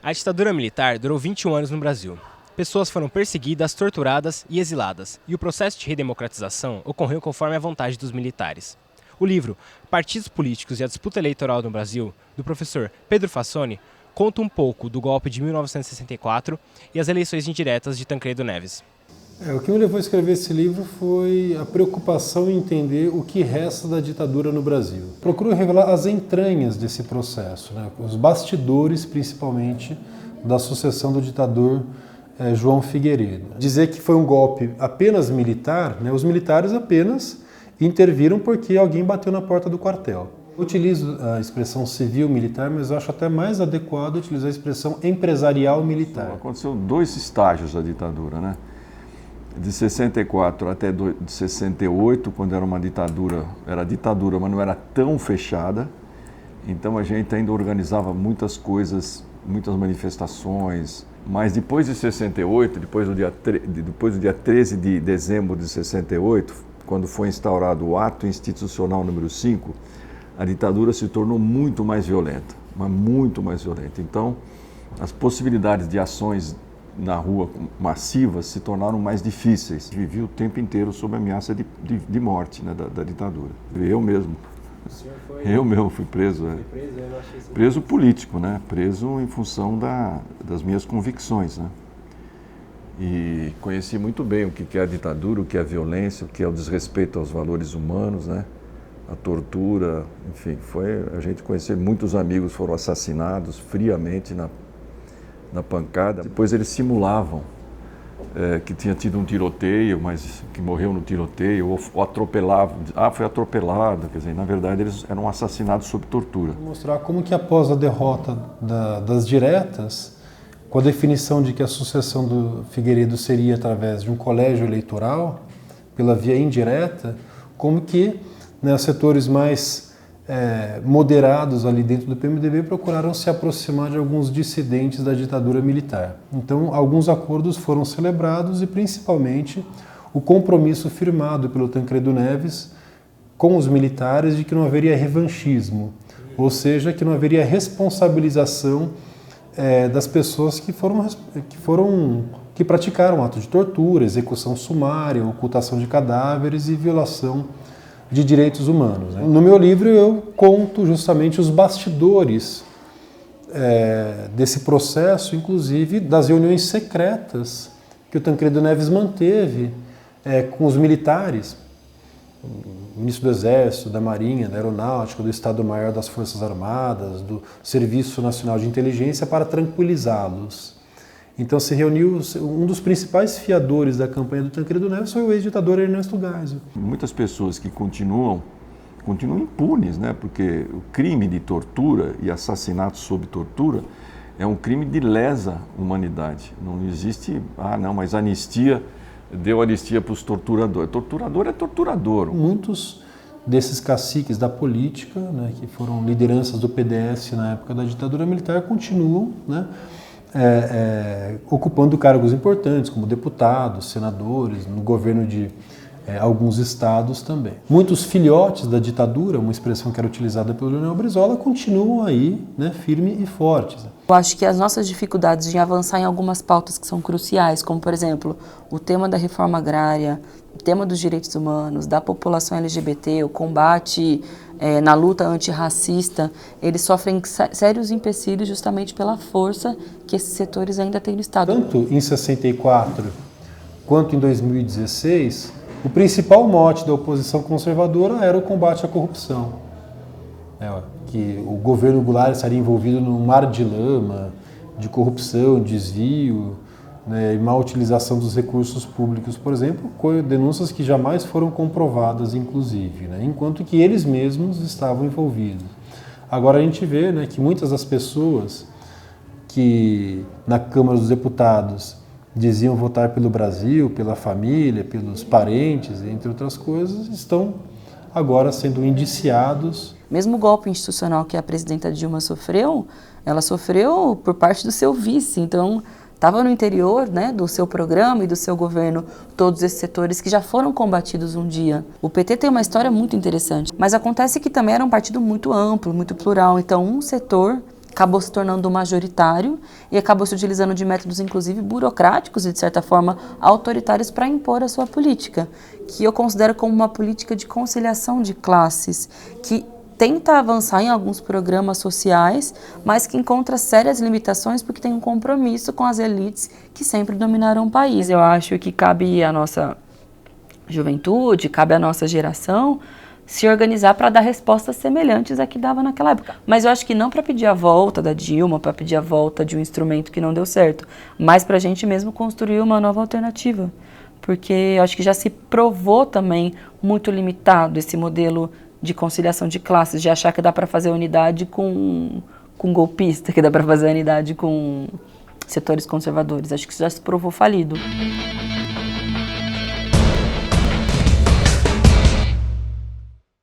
A ditadura militar durou 21 anos no Brasil. Pessoas foram perseguidas, torturadas e exiladas, e o processo de redemocratização ocorreu conforme a vontade dos militares. O livro Partidos Políticos e a Disputa Eleitoral no Brasil, do professor Pedro Fassoni, conta um pouco do golpe de 1964 e as eleições indiretas de Tancredo Neves. O que me levou a escrever esse livro foi a preocupação em entender o que resta da ditadura no Brasil. Procuro revelar as entranhas desse processo, os bastidores, principalmente, da sucessão do ditador João Figueiredo. Dizer que foi um golpe apenas militar, os militares apenas interviram porque alguém bateu na porta do quartel. Eu utilizo a expressão civil-militar, mas eu acho até mais adequado utilizar a expressão empresarial-militar. Aconteceu dois estágios da ditadura, De 64 até 68, quando era uma ditadura, mas não era tão fechada. Então a gente ainda organizava muitas coisas, muitas manifestações. Mas depois de 68, depois do dia 13 de dezembro de 68, quando foi instaurado o Ato Institucional número 5, a ditadura se tornou muito mais violenta, mas muito mais violenta. Então, as possibilidades de ações na rua massivas se tornaram mais difíceis. Vivi o tempo inteiro sob ameaça de morte da ditadura. Eu mesmo. Eu mesmo fui preso. Preso político, preso em função das minhas convicções. E conheci muito bem o que é a ditadura, o que é a violência, o que é o desrespeito aos valores humanos, a tortura, enfim. A gente conheceu muitos amigos foram assassinados friamente na pancada. Depois eles simulavam que tinha tido um tiroteio, mas que morreu no tiroteio, ou atropelavam. Foi atropelado. Quer dizer, na verdade, eles eram assassinados sob tortura. Vou mostrar como que após a derrota das diretas, com a definição de que a sucessão do Figueiredo seria através de um colégio eleitoral, pela via indireta, como que os setores mais moderados ali dentro do PMDB procuraram se aproximar de alguns dissidentes da ditadura militar. Então, alguns acordos foram celebrados e, principalmente, o compromisso firmado pelo Tancredo Neves com os militares de que não haveria revanchismo, ou seja, que não haveria responsabilização das pessoas que praticaram ato de tortura, execução sumária, ocultação de cadáveres e violação de direitos humanos. No meu livro eu conto justamente os bastidores desse processo, inclusive das reuniões secretas que o Tancredo Neves manteve com os militares, o ministro do Exército, da Marinha, da Aeronáutica, do Estado-Maior das Forças Armadas, do Serviço Nacional de Inteligência para tranquilizá-los. Então se reuniu, um dos principais fiadores da campanha do Tancredo Neves foi o ex-ditador Ernesto Geisel. Muitas pessoas que continuam impunes, porque o crime de tortura e assassinato sob tortura é um crime de lesa humanidade. Não existe, mas anistia, deu anistia para os torturadores. Torturador é torturador. Muitos desses caciques da política, que foram lideranças do PDS na época da ditadura militar, continuam, ocupando cargos importantes, como deputados, senadores, no governo de alguns estados também. Muitos filhotes da ditadura, uma expressão que era utilizada pelo Leonel Brizola, continuam aí, firmes e fortes. Eu acho que as nossas dificuldades de avançar em algumas pautas que são cruciais, como, por exemplo, o tema da reforma agrária, o tema dos direitos humanos, da população LGBT, o combate na luta antirracista, eles sofrem sérios empecilhos justamente pela força que esses setores ainda têm no Estado. Tanto em 64 quanto em 2016, o principal mote da oposição conservadora era o combate à corrupção. Que o governo Goulart estaria envolvido num mar de lama, de corrupção, desvio, e má utilização dos recursos públicos, por exemplo, denúncias que jamais foram comprovadas, inclusive, enquanto que eles mesmos estavam envolvidos. Agora a gente vê que muitas das pessoas que na Câmara dos Deputados diziam votar pelo Brasil, pela família, pelos parentes, entre outras coisas, estão agora sendo indiciados. Mesmo o golpe institucional que a presidenta Dilma sofreu, ela sofreu por parte do seu vice, então estava no interior do seu programa e do seu governo todos esses setores que já foram combatidos um dia. O PT tem uma história muito interessante, mas acontece que também era um partido muito amplo, muito plural, então um setor acabou se tornando majoritário e acabou se utilizando de métodos, inclusive, burocráticos e, de certa forma, autoritários para impor a sua política, que eu considero como uma política de conciliação de classes, que tenta avançar em alguns programas sociais, mas que encontra sérias limitações porque tem um compromisso com as elites que sempre dominaram o país. Eu acho que cabe à nossa juventude, cabe à nossa geração se organizar para dar respostas semelhantes à que dava naquela época. Mas eu acho que não para pedir a volta da Dilma, para pedir a volta de um instrumento que não deu certo, mas para a gente mesmo construir uma nova alternativa. Porque eu acho que já se provou também muito limitado esse modelo de conciliação de classes, de achar que dá para fazer unidade com golpista, que dá para fazer unidade com setores conservadores. Acho que isso já se provou falido.